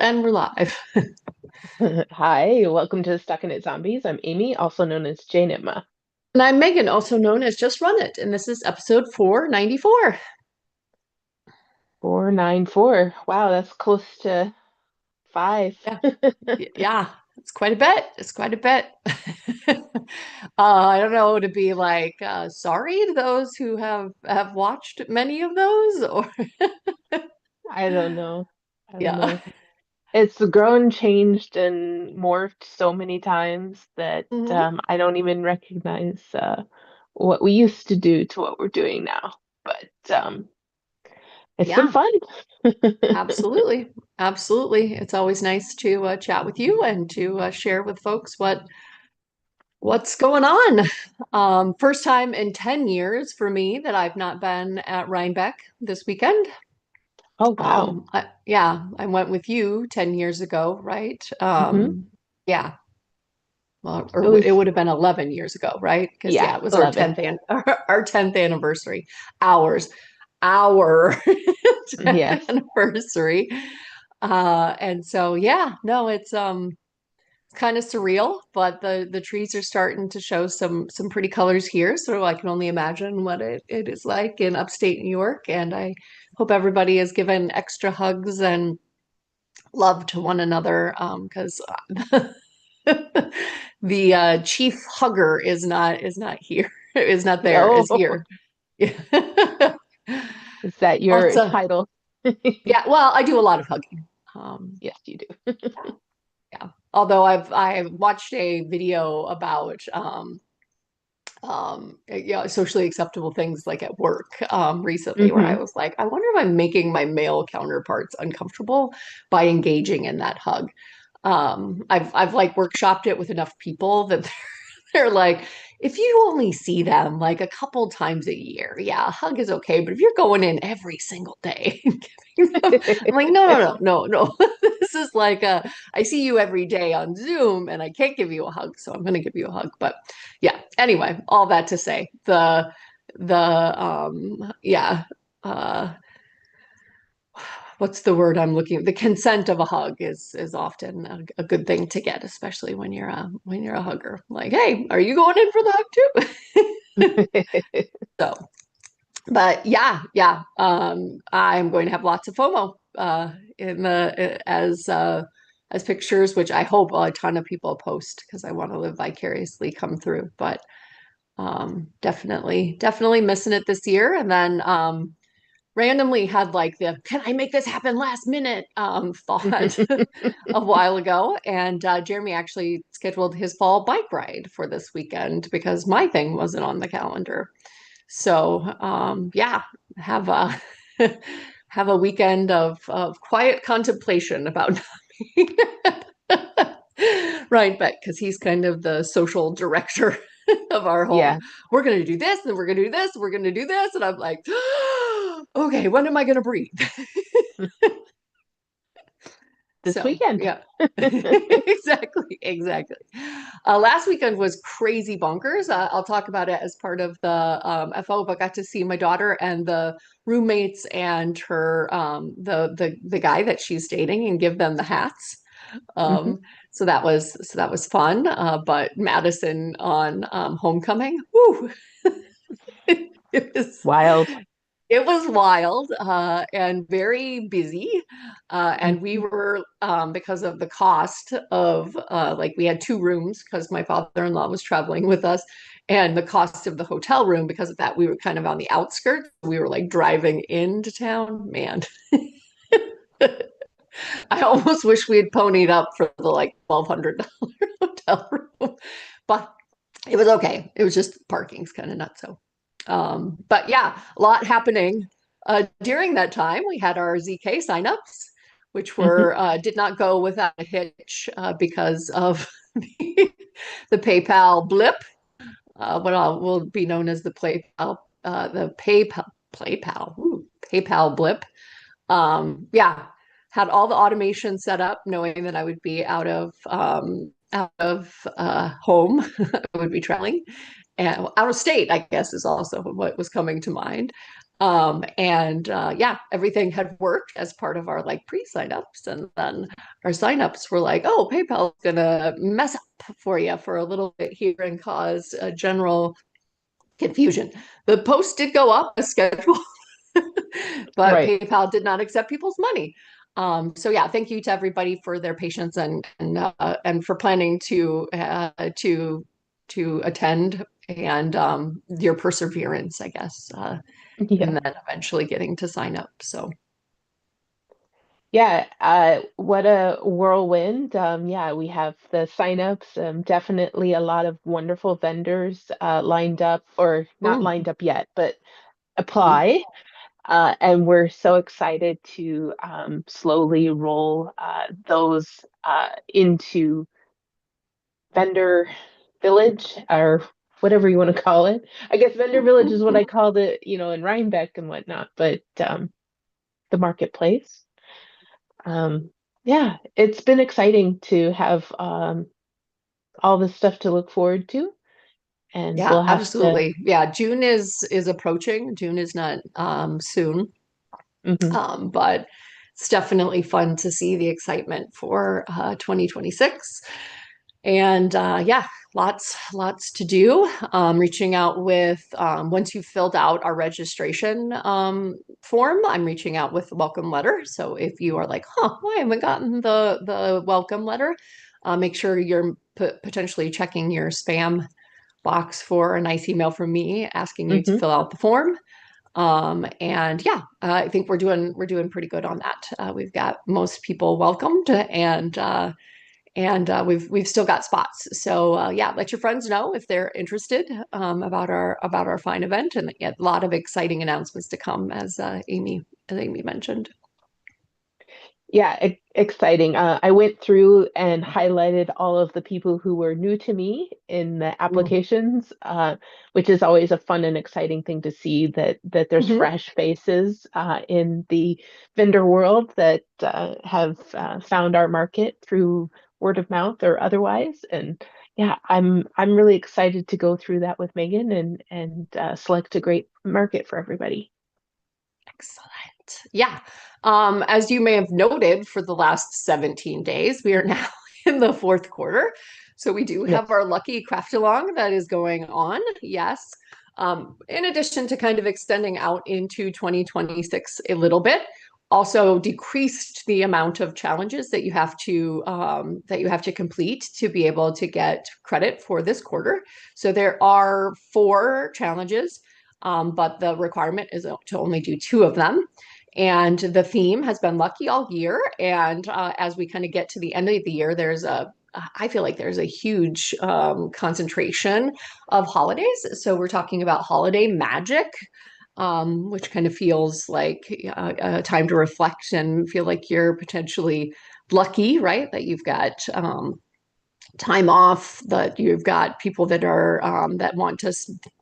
and we're live. Hi, welcome to StockinetteZombies. I'm Amy, also known as Janitma. And I'm Megan, also known as Just Run It, and this is episode 494. 494. Wow, that's close to five. Yeah, yeah, it's quite a bit. It's quite a bit. I don't know to be like sorry to those who have watched many of those, or I don't know. I don't yeah. know. It's grown, changed, and morphed so many times that Mhm. I don't even recognize what we used to do to what we're doing now. But it's been Yeah, fun. absolutely, absolutely. It's always nice to chat with you and to share with folks what's going on? First time in 10 years for me that I've not been at Rhinebeck this weekend. Oh, wow. Yeah, I went with you 10 years ago, right? Hmm. Yeah, well, It or was, it would have been 11 years ago, right? Because yeah, yeah, it was our 11. 10th our 10th anniversary. Ours, our Yes. anniversary. And so yeah, no, it's kind of surreal, but the trees are starting to show some pretty colors here. So I can only imagine what it is like in upstate New York. And I hope everybody has given extra hugs and love to one another because the chief hugger is not here, is not there, is Oh, here. Yeah. is that Lots your of title? yeah. Well, I do a lot of hugging. Yes, you do. Yeah. Although I watched a video about yeah, socially acceptable things like at work recently where I Hmm. was like, I wonder if I'm making my male counterparts uncomfortable by engaging in that hug. I've like workshopped it with enough people that they're like, if you only see them like a couple times a year, yeah, a hug is okay. But if you're going in every single day, giving them, I'm like, no. This is like I see you every day on Zoom and I can't give you a hug, so I'm gonna give you a hug. But yeah, anyway, all that to say, the yeah, uh what's the word I'm looking? The consent of a hug is often a good thing to get, especially when you're a hugger. Like, hey, are you going in for the hug too? So, but yeah, I'm going to have lots of FOMO in the as pictures, which I hope a ton of people post because I want to live vicariously come through. But definitely missing it this year, and then randomly had like the can I make this happen last minute thought a while ago. And Jeremy actually scheduled his fall bike ride for this weekend because my thing wasn't on the calendar. So yeah, have a have a weekend of quiet contemplation about Ryan Beck because he's kind of the social director of our home. Yeah, We're going to do this, and we're going to do this, and we're going to do this. And I'm like, okay, when am I going to breathe? this So, weekend. yeah, exactly. Last weekend was crazy bonkers. I'll talk about it as part of the FO, but got to see my daughter and the roommates and her the guy that she's dating and give them the hats. Hmm. Um, so that was fun. But Madison on homecoming, whoo, it was Wild. it was wild and very busy. And we Hmm. were, because of the cost of, like, we had two rooms because my father-in-law was traveling with us, and the cost of the hotel room because of that, we were kind of on the outskirts. We were like driving into town. Man, I almost wish we had ponied up for the like $1,200 hotel room, but it was okay. It was just parking's kind of nuts. So, but yeah, a lot happening. During that time, we had our ZK signups, which Hmm. were did not go without a hitch because of the PayPal blip, what will be known as the PayPal blip. Yeah, had all the automation set up, knowing that I would be out of home. I would be traveling and out of state, I guess, is also what was coming to mind. And yeah, everything had worked as part of our like pre-signups. And then our signups were like, oh, PayPal's gonna mess up for you for a little bit here and cause a general confusion. The post did go up as scheduled, but Right. PayPal did not accept people's money. So yeah, thank you to everybody for their patience and for planning to attend and your perseverance, I guess, and Yeah. then eventually getting to sign up. So Yeah, what a whirlwind. Yeah, we have the signups, definitely a lot of wonderful vendors lined up, or not ooh, lined up yet, but mhm. apply. And we're so excited to slowly roll those into vendor village or whatever you want to call it. I guess vendor village is what I called it, in Rhinebeck and whatnot, but the marketplace. Um, yeah, it's been exciting to have all this stuff to look forward to, and Yeah, we'll have to. absolutely. Yeah, June is approaching. June is not soon, Mhm. but it's definitely fun to see the excitement for 2026. And yeah, lots to do. Reaching out with once you've filled out our registration form, I'm reaching out with the welcome letter. So if you are like, huh, why haven't gotten the welcome letter? Make sure you're potentially checking your spam box for a nice email from me asking you to Mhm. fill out the form. And yeah, I think we're doing pretty good on that. We've got most people welcomed, and we've still got spots. So yeah, let your friends know if they're interested about our fine event, and a lot of exciting announcements to come, as Amy mentioned. Yeah, exciting. I went through and highlighted all of the people who were new to me in the applications, which is always a fun and exciting thing to see that there's Mm-hmm. fresh faces in the vendor world that have found our market through word of mouth or otherwise. And yeah, I'm really excited to go through that with Megan and select a great market for everybody. Excellent. Yeah. As you may have noted, for the last 17 days, we are now in the fourth quarter. So we do have Yes. our lucky craft along that is going on. Yes. In addition to kind of extending out into 2026 a little bit, also decreased the amount of challenges that you have to complete to be able to get credit for this quarter. So there are 4 challenges, but the requirement is to only do 2 of them. And the theme has been lucky all year. And as we kind of get to the end of the year, I feel like there's a huge concentration of holidays. So we're talking about holiday magic, which kind of feels like a time to reflect and feel like you're potentially lucky, right? That you've got time off, that you've got people that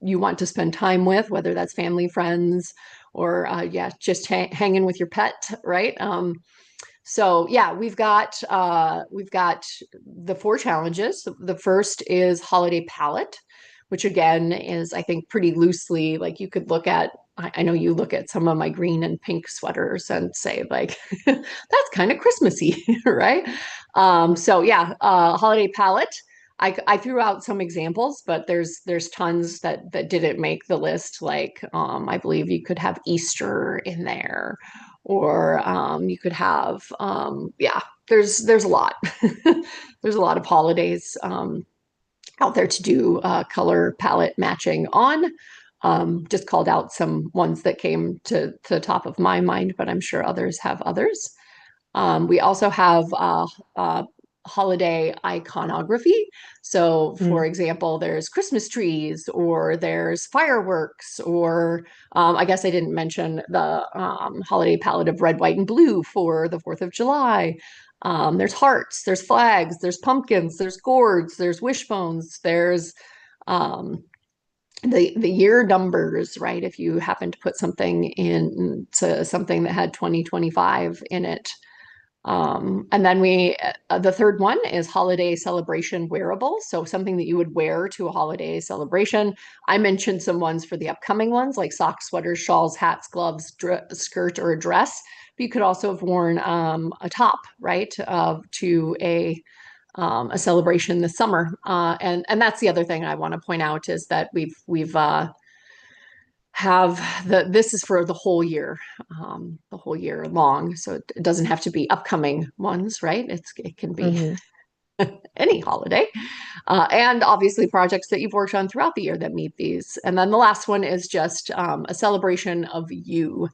you want to spend time with, whether that's family, friends, or yeah, just hanging with your pet, right? So yeah, we've got the 4 challenges. The first is holiday palette, which again is, I think, pretty loosely like you could look at. I know you look at some of my green and pink sweaters and say like that's kind of Christmassy, right? So yeah, holiday palette. I threw out some examples, but there's tons that didn't make the list. Like I believe you could have Easter in there, or you could have yeah. There's a lot. There's a lot of holidays out there to do color palette matching on. Just called out some ones that came to the top of my mind, but I'm sure others have others. We also have holiday iconography. So, for Mm. example, there's Christmas trees, or there's fireworks, or I guess I didn't mention the holiday palette of red, white, and blue for the 4th of July. There's hearts, there's flags, there's pumpkins, there's gourds, there's wishbones, there's um, the year numbers, right? If you happen to put something in to something that had 2025 in it, And then the third one is holiday celebration wearables. So something that you would wear to a holiday celebration. I mentioned some ones for the upcoming ones, like socks, sweaters, shawls, hats, gloves, skirt, or a dress. But you could also have worn a top, right, to a celebration this summer. And that's the other thing I want to point out is that we've have this is for the whole year long. So it doesn't have to be upcoming ones, right? It can be Hmm. any holiday. And obviously projects that you've worked on throughout the year that meet these. And then the last one is just a celebration of you.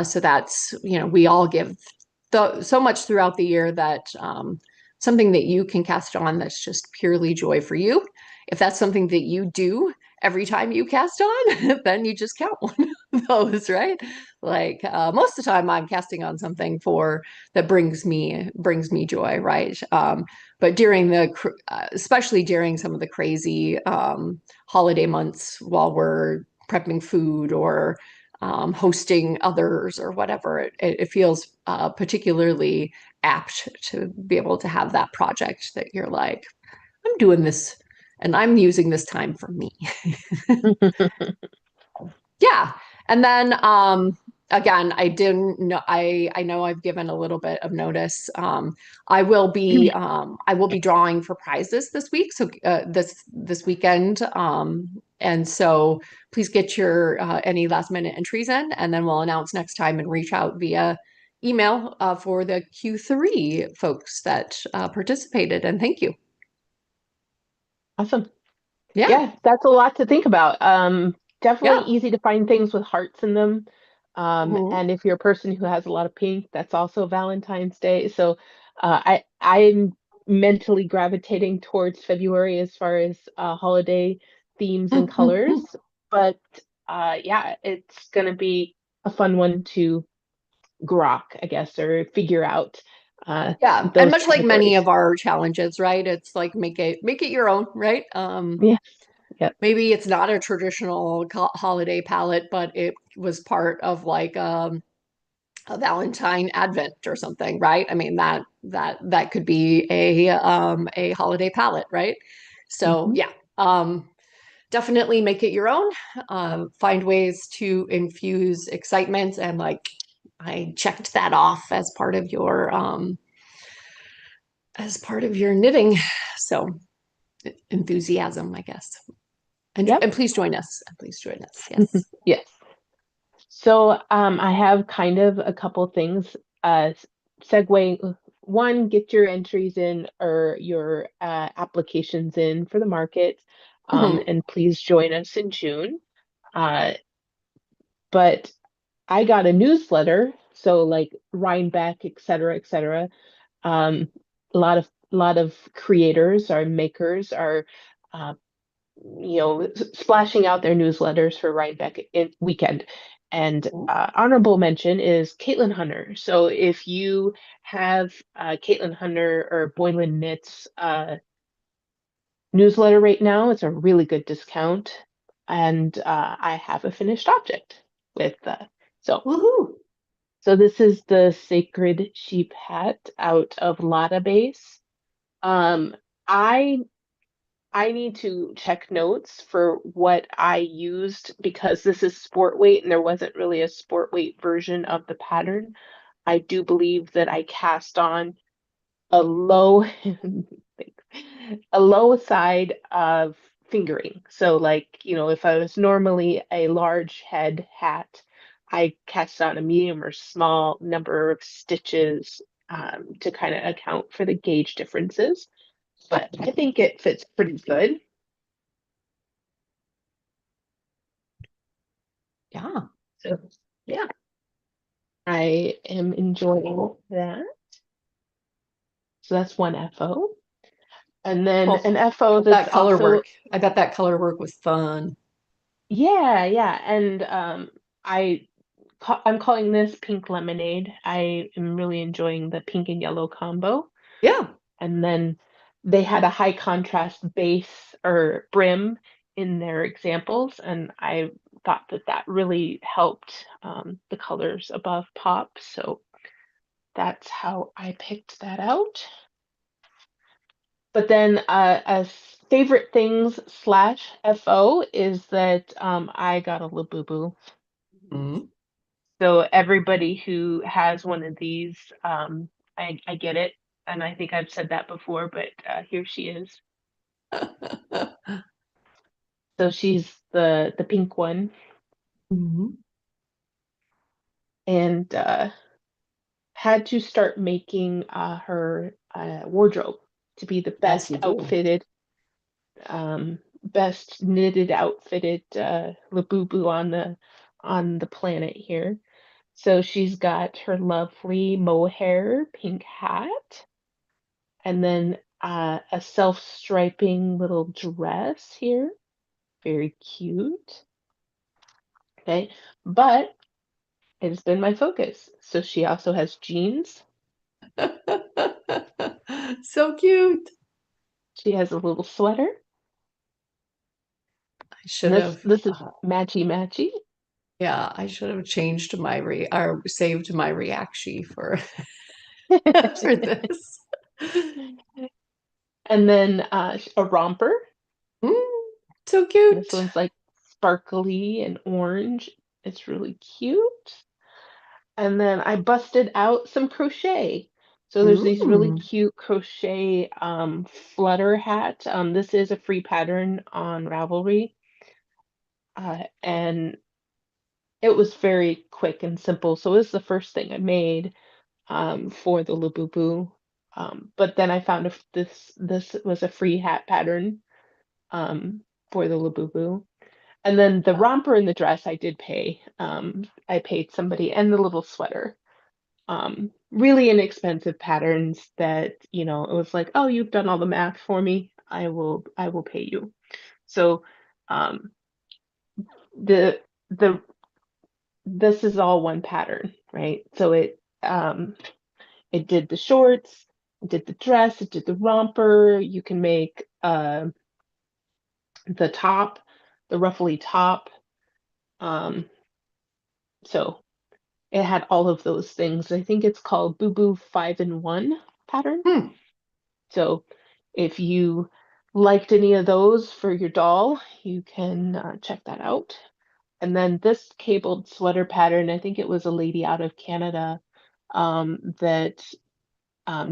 So that's, we all give so much throughout the year that something that you can cast on that's just purely joy for you. If that's something that you do every time you cast on, then you just count one of those, right? Like most of the time, I'm casting on something for that brings me joy, right? But during especially during some of the crazy holiday months, while we're prepping food or hosting others or whatever, it feels particularly apt to be able to have that project that you're like, I'm doing this and I'm using this time for me. Yeah. And then again, I know I've given a little bit of notice. I will be drawing for prizes this week. So this weekend. And so please get your any last minute entries in, and then we'll announce next time and reach out via email for the Q3 folks that participated. And thank you. Awesome. Yeah. Yeah, that's a lot to think about. Definitely Yeah. easy to find things with hearts in them. Mhm. And if you're a person who has a lot of pink, that's also Valentine's Day. So I'm mentally gravitating towards February as far as holiday themes and colors. But yeah, it's gonna be a fun one to grok, I guess, or figure out Yeah, and those much like many categories. of our challenges, right? It's like make it your own, right? Yeah, yeah. Maybe it's not a traditional holiday palette, but it was part of like a Valentine Advent or something, right? I mean that could be a holiday palette, right? So Hmm. yeah, definitely make it your own. Find ways to infuse excitement and like I checked that off as part of your knitting. So enthusiasm, I guess. Yep. And please join us. And please join us. Yes. Yes. So I have kind of a couple things. Segue one, get your entries in or your applications in for the market, Mhm. and please join us in June. Uh, but I got a newsletter, so like Rhinebeck, et cetera, et cetera. A lot of creators or makers are uh, splashing out their newsletters for Rhinebeck in weekend. And honorable mention is Caitlin Hunter. So if you have Caitlin Hunter or Boylan Knits newsletter right now, it's a really good discount. And I have a finished object with so Woohoo. so this is the Sacred Sheep hat out of Lada Base. Um, I I need to check notes for what I used because this is sport weight and there wasn't really a sport weight version of the pattern. I do believe that I cast on a low a low side of fingering. So like, if I was normally a large head hat, I cast on a medium or small number of stitches to kind of account for the gauge differences. But I think it fits pretty good. Yeah. So yeah, I am enjoying that. So that's one FO. And then Well, an FO that's that color also, work. I bet that color work was fun. yeah, yeah. And I I'm calling this pink lemonade. I am really enjoying the pink and yellow combo. Yeah. And then they had a high contrast base or brim in their examples, and I thought that that really helped the colors above pop. So that's how I picked that out. But then as favorite things slash FO is that I got a Labubu. Mhm. So everybody who has one of these, I get it. And I think I've said that before, but here she is. So she's the pink one, Mhm. and had to start making her wardrobe to be the As best you do. outfitted, best knitted outfitted Labubu on the planet here. So she's got her lovely mohair pink hat, and then a self-striping little dress here. Very cute. Okay, but it has been my focus. So she also has jeans. So cute. She has a little sweater. I And should this have, this is matchy matchy. yeah, I should have changed my or saved my reaction for for this. And then a romper. Mm, so This cute. one's like sparkly and orange. It's really cute. And then I busted out some crochet. So there's these really Mm. cute crochet flutter hat. This is a free pattern on Ravelry. And it was very quick and simple. So it was the first thing I made for the Labubu. But then I found this was a free hat pattern for the Labubu. And then the romper and the dress I did pay. I paid somebody and the little sweater. Really inexpensive patterns that, it was like, oh, you've done all the math for me. I will pay you. So um the the this is all one pattern, right? So it did the shorts, it did the dress, it did the romper. You can make the top, the ruffly top. Um, so it had all of those things. I think it's called Boo Boo 5-in-1 pattern. Hmm. So if you liked any of those for your doll, you can check that out. And then this cabled sweater pattern, I think it was a lady out of Canada that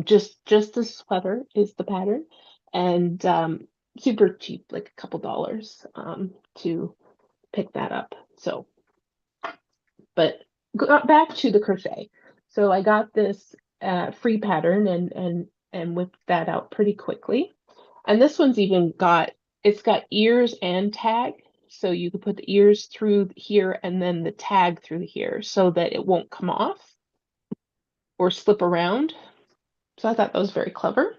just the sweater is the pattern, and super cheap, like a couple dollars to pick that up. So, but back to the crochet. So I got this free pattern and whipped that out pretty quickly. And this one's even it's got ears and tag. So you could put the ears through here and then the tag through here so that it won't come off or slip around. So I thought that was very clever.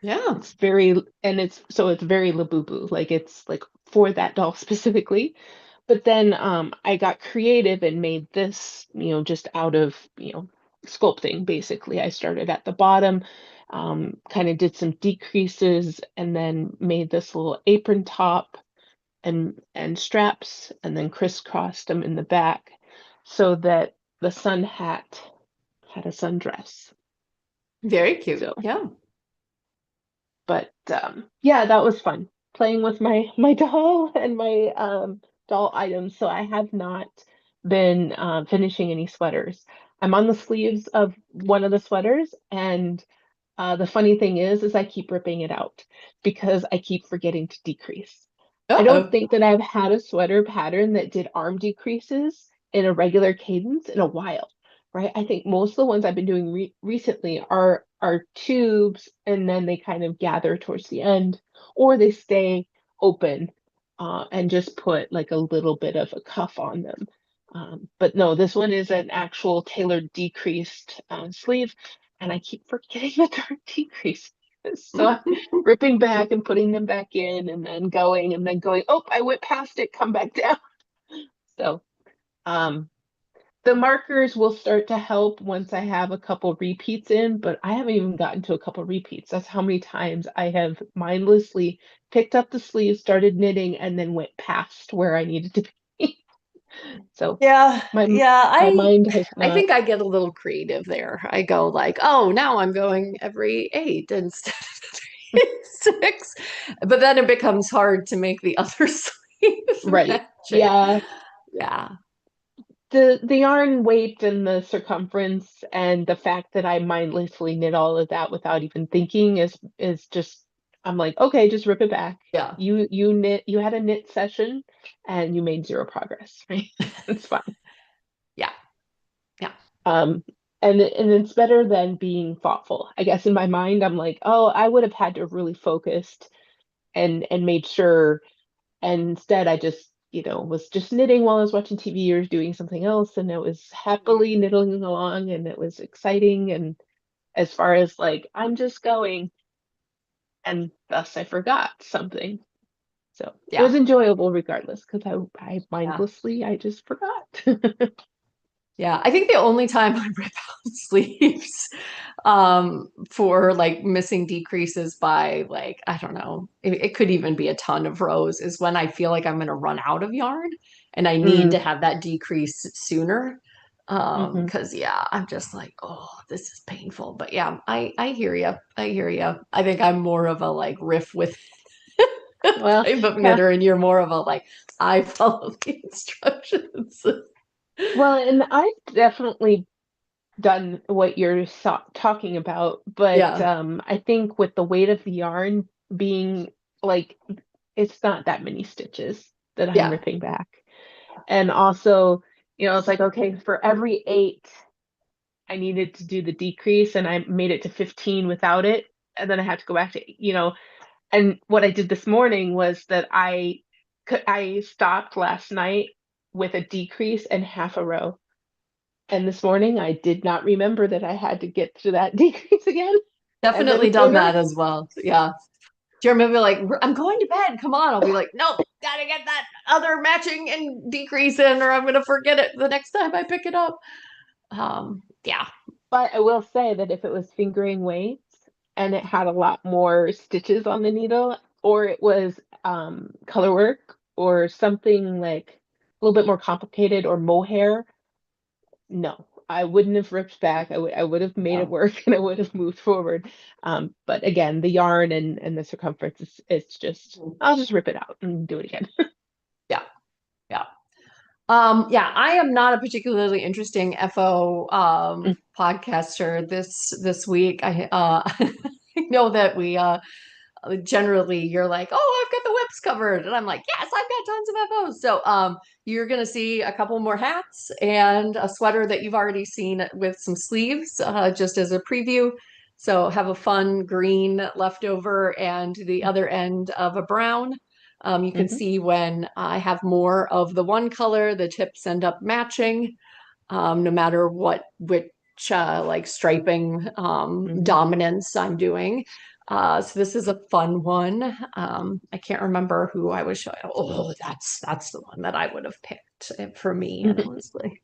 Yeah. It's very, and it's very Labubu, like it's like for that doll specifically. But then I got creative and made this, just out of, sculpting basically. I started at the bottom, kind of did some decreases, and then made this little apron top and straps, and then crisscrossed them in the back so that the sun hat had a sundress. Very cute. So Yeah. but yeah, that was fun playing with my doll and my doll items. So I have not been finishing any sweaters. I'm on the sleeves of one of the sweaters, and the funny thing is I keep ripping it out because I keep forgetting to decrease. I don't Uh-oh. think that I've had a sweater pattern that did arm decreases in a regular cadence in a while, right? I think most of the ones I've been doing recently are tubes, and then they kind of gather towards the end, or they stay open and just put like a little bit of a cuff on them. But no, this one is an actual tailored decreased sleeve, and I keep forgetting that they're decreased. So I'm ripping back and putting them back in, and then going, oh, I went past it, come back down. So um, the markers will start to help once I have a couple repeats in, but I haven't even gotten to a couple repeats. That's how many times I have mindlessly picked up the sleeve, started knitting, and then went past where I needed to be. So Yeah, my yeah, my mind has I not. think I get a little creative there. I go like, oh, now I'm going every 8 instead of every 6. But then it becomes hard to make the other sleeve Right. matching. Yeah. Yeah, The yarn weight and the circumference and the fact that I mindlessly knit all of that without even thinking is just I'm like, okay, just rip it back. yeah, You had a knit session and you made zero progress, right? It's fine. yeah, yeah, Um, and it's better than being thoughtful. I guess in my mind, I'm like, oh, I would have had to have really focused and made sure. And instead, I just, was just knitting while I was watching TV or doing something else, and it was happily knitting along, and it was exciting. And as far as like, I'm just going, and thus I forgot something. So it yeah, was enjoyable regardless, because I yeah. mindlessly, I just forgot. Yeah, I think the only time I rip out sleeves for like missing decreases by like, I don't know, it could even be a ton of rows is when I feel like I'm going to run out of yarn and I need Mm, to have that decrease sooner. hmm. Because yeah, I'm just like, oh, this is painful. But yeah, I hear you. I hear you. I think I'm more of a like riff with Well, type of yeah. knitter, and you're more of a like I follow the instructions. Well, and I've definitely done what you're talking about, but Yeah, I think with the weight of the yarn being like, it's not that many stitches that I'm yeah. ripping back. And also, it's like, okay, for every 8, I needed to do the decrease and I made it to 15 without it. And then I had to go back to. And what I did this morning was that I stopped last night with a decrease and half a row. And this morning I did not remember that I had to get to that decrease again and then Definitely done further. that as well. Yeah. Jeremy will be like, I'm going to bed. Come on. I'll be like, nope, gotta get that other matching and decrease in, or I'm gonna forget it the next time I pick it up. Yeah, But I will say that if it was fingering weights and it had a lot more stitches on the needle, or it was color work or something like a little bit more complicated or mohair, no, I wouldn't have ripped back. I would have made yeah, it work and I would have moved forward. But again, the yarn and the circumference, it's just I'll just rip it out and do it again. yeah, yeah. Yeah, I am not a particularly interesting FO podcaster this week. I know that we generally you're like, oh, I've got the whips covered. And I'm like, yes, I've got tons of FOs. So you're gonna see a couple more hats and a sweater that you've already seen with some sleeves, just as a preview. So have a fun green leftover and the other end of a brown. You can Hmm. see when I have more of the one color, the tips end up matching, no matter which like striping Hmm. dominance I'm doing. So this is a fun one. I can't remember who I was showing. Oh, that's the one that I would have picked for me, honestly.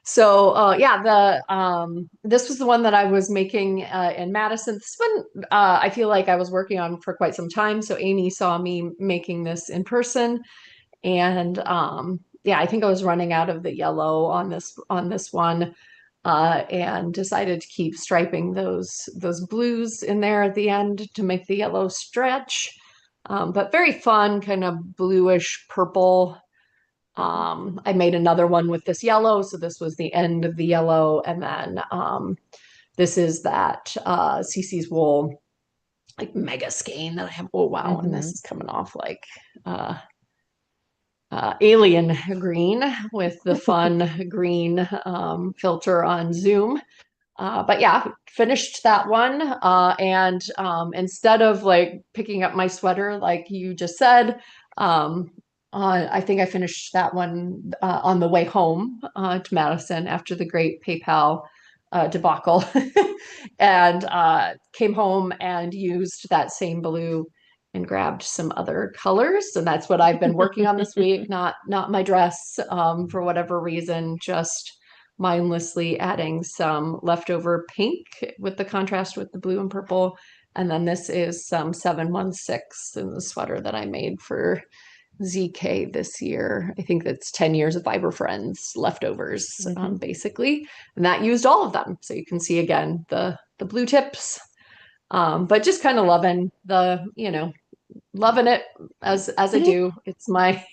So yeah, the this was the one that I was making in Madison. This one I feel like I was working on for quite some time. So Amy saw me making this in person, and yeah, I think I was running out of the yellow on this one, and decided to keep striping those blues in there at the end to make the yellow stretch. But very fun, kind of bluish purple. I made another one with this yellow, so this was the end of the yellow, and then this is that CC's wool like mega skein that I have. Oh wow, and this Hmm. is coming off like uh, alien green with the fun green filter on Zoom. But yeah, finished that one. And instead of like picking up my sweater, like you just said, I think I finished that one on the way home to Madison after the great PayPal debacle, and came home and used that same blue and grabbed some other colors. And that's what I've been working on this week. Not my dress for whatever reason, just mindlessly adding some leftover pink with the contrast with the blue and purple. And then this is some 716 in the sweater that I made for ZK this year. I think that's 10 years of Fiber Friends leftovers, Hmm. basically. And that used all of them. So you can see again the blue tips. But just kind of loving loving it as I do. It's my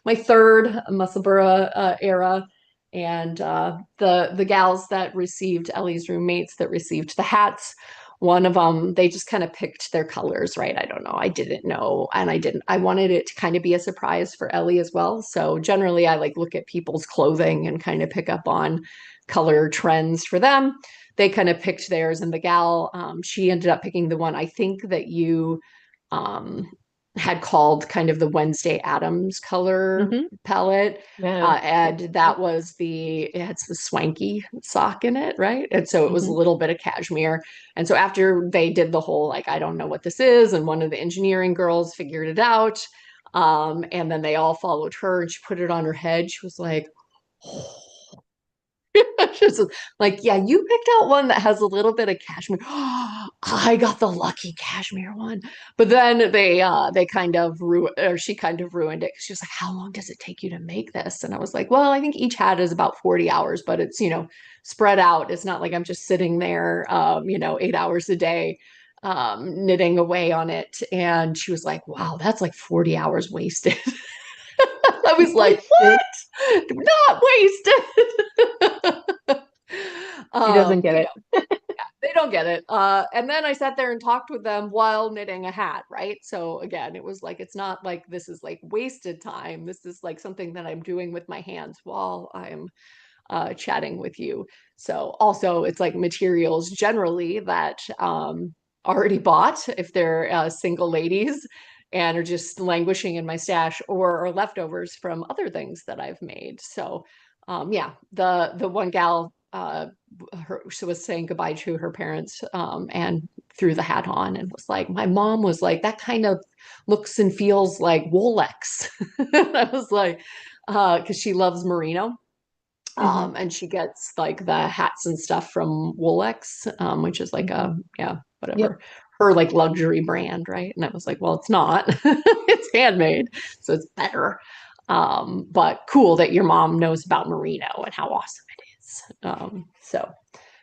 my third Musselburgh era. And the gals that received Ellie's roommates that received the hats, one of them, they just kind of picked their colors, right? I don't know. I didn't know. And I wanted it to kind of be a surprise for Ellie as well. So generally, I like look at people's clothing and kind of pick up on color trends for them. They kind of picked theirs. And the gal, she ended up picking the one I think that you um, had called kind of the Wednesday Addams color Hmm. palette. Yeah. And Yep. that was it had the swanky sock in it, right? And so it was a Hmm. little bit of cashmere. And so after they did the whole, like, I don't know what this is, and one of the engineering girls figured it out. And then they all followed her and she put it on her head. She was like, oh, She's like, yeah, you picked out one that has a little bit of cashmere. I got the lucky cashmere one. But then they kind of she kind of ruined it because she was like, how long does it take you to make this? And I was like, well, I think each hat is about 40 hours, but it's, spread out. It's not like I'm just sitting there 8 hours a day knitting away on it. And she was like, wow, that's like 40 hours wasted. I was like, Wasted. what? Not wasted. She doesn't um, get you know, it. they don't get it. And then I sat there and talked with them while knitting a hat, right? So again, it was like, it's not like this is like wasted time. This is like something that I'm doing with my hands while I'm chatting with you. So also, it's like materials generally that already bought if they're single ladies and are just languishing in my stash or are leftovers from other things that I've made. So yeah, the one gal she was saying goodbye to her parents and threw the hat on and was like, my mom was like, that kind of looks and feels like Wolex. I was like, because she loves merino. Hmm. And she gets like the hats and stuff from Wolex, which is like Hmm. yeah, Yep. whatever, her like luxury brand, right? And I was like, well, it's not. It's handmade, so it's better. But cool that your mom knows about merino and how awesome it is. So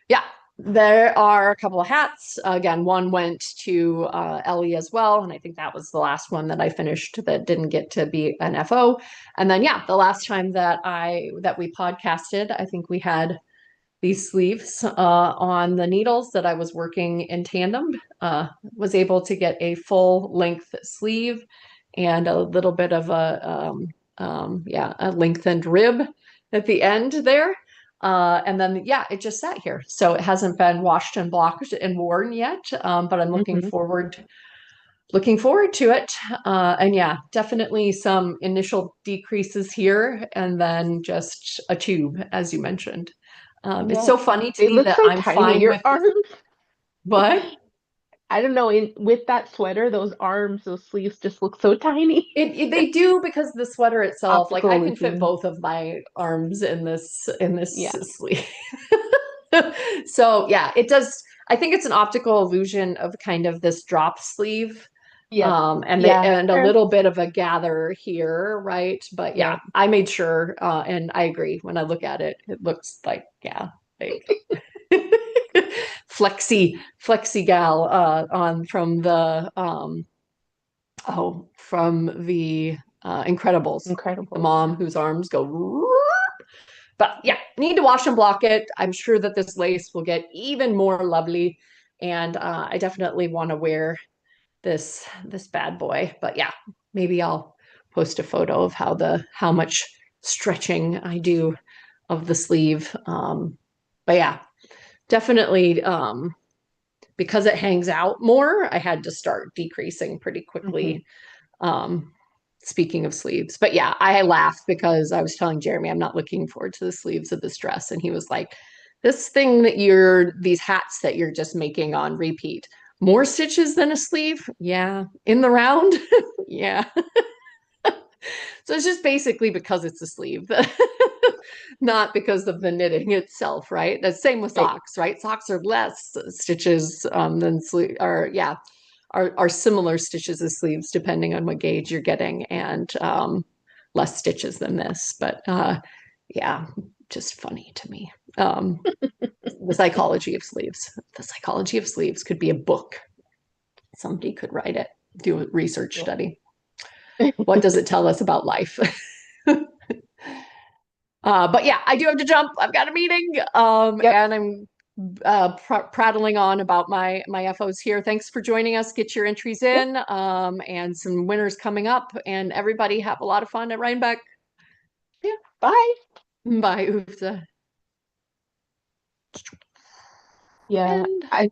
yeah, there are a couple of hats. Again, one went to Ellie as well, and I think that was the last one that I finished that didn't get to be an FO. And then yeah, the last time that we podcasted, I think we had these sleeves on the needles that I was working in tandem. Was able to get a full length sleeve and a little bit of a lengthened rib at the end there. And then yeah, it just sat here. So it hasn't been washed and blocked and worn yet. But I'm Hmm. looking forward to it. And yeah, definitely some initial decreases here and then just a tube, as you mentioned. It's Yeah. so funny to They me look that so I'm tiny. fine Your with this. arms. What? I don't know. With that sweater, those arms, those sleeves just look so tiny. They do because the sweater itself, like Optical I can fit illusion. both of my arms in this Yeah. sleeve. So yeah, it does. I think it's an optical illusion of kind of this drop sleeve, Yep. and Yeah. a Fair. little bit of a gather here, right? But yeah, Yep. I made sure, and I agree. When I look at it, it looks like yeah, like flexi gal on from the Incredibles, the Incredibles. mom whose arms go. But yeah, need to wash and block it. I'm sure that this lace will get even more lovely, and I definitely want to wear this bad boy. But yeah, maybe I'll post a photo of how much stretching I do of the sleeve. But yeah, definitely because it hangs out more, I had to start decreasing pretty Hmm. quickly. Um, Speaking of sleeves, but yeah, I laughed because I was telling Jeremy I'm not looking forward to the sleeves of this dress, and he was like, "This thing that these hats that you're just making on repeat, more stitches than a sleeve, yeah, in the round, yeah." So it's just basically because it's a sleeve, not because of the knitting itself, right? The same with Right. socks, right? Socks are less stitches than sleeve, or yeah, are similar stitches as sleeves, depending on what gauge you're getting, and less stitches than this. But yeah, just funny to me. The psychology of sleeves. The psychology of sleeves could be a book. Somebody could write it, do a research Yeah. study. What does it tell us about life? But yeah, I do have to jump. I've got a meeting, Yep. and I'm prattling on about my FOs here. Thanks for joining us. Get your entries Yep. in, and some winners coming up. And everybody have a lot of fun at Rhinebeck. Yeah. Bye. Bye, Ufta. Yeah. And I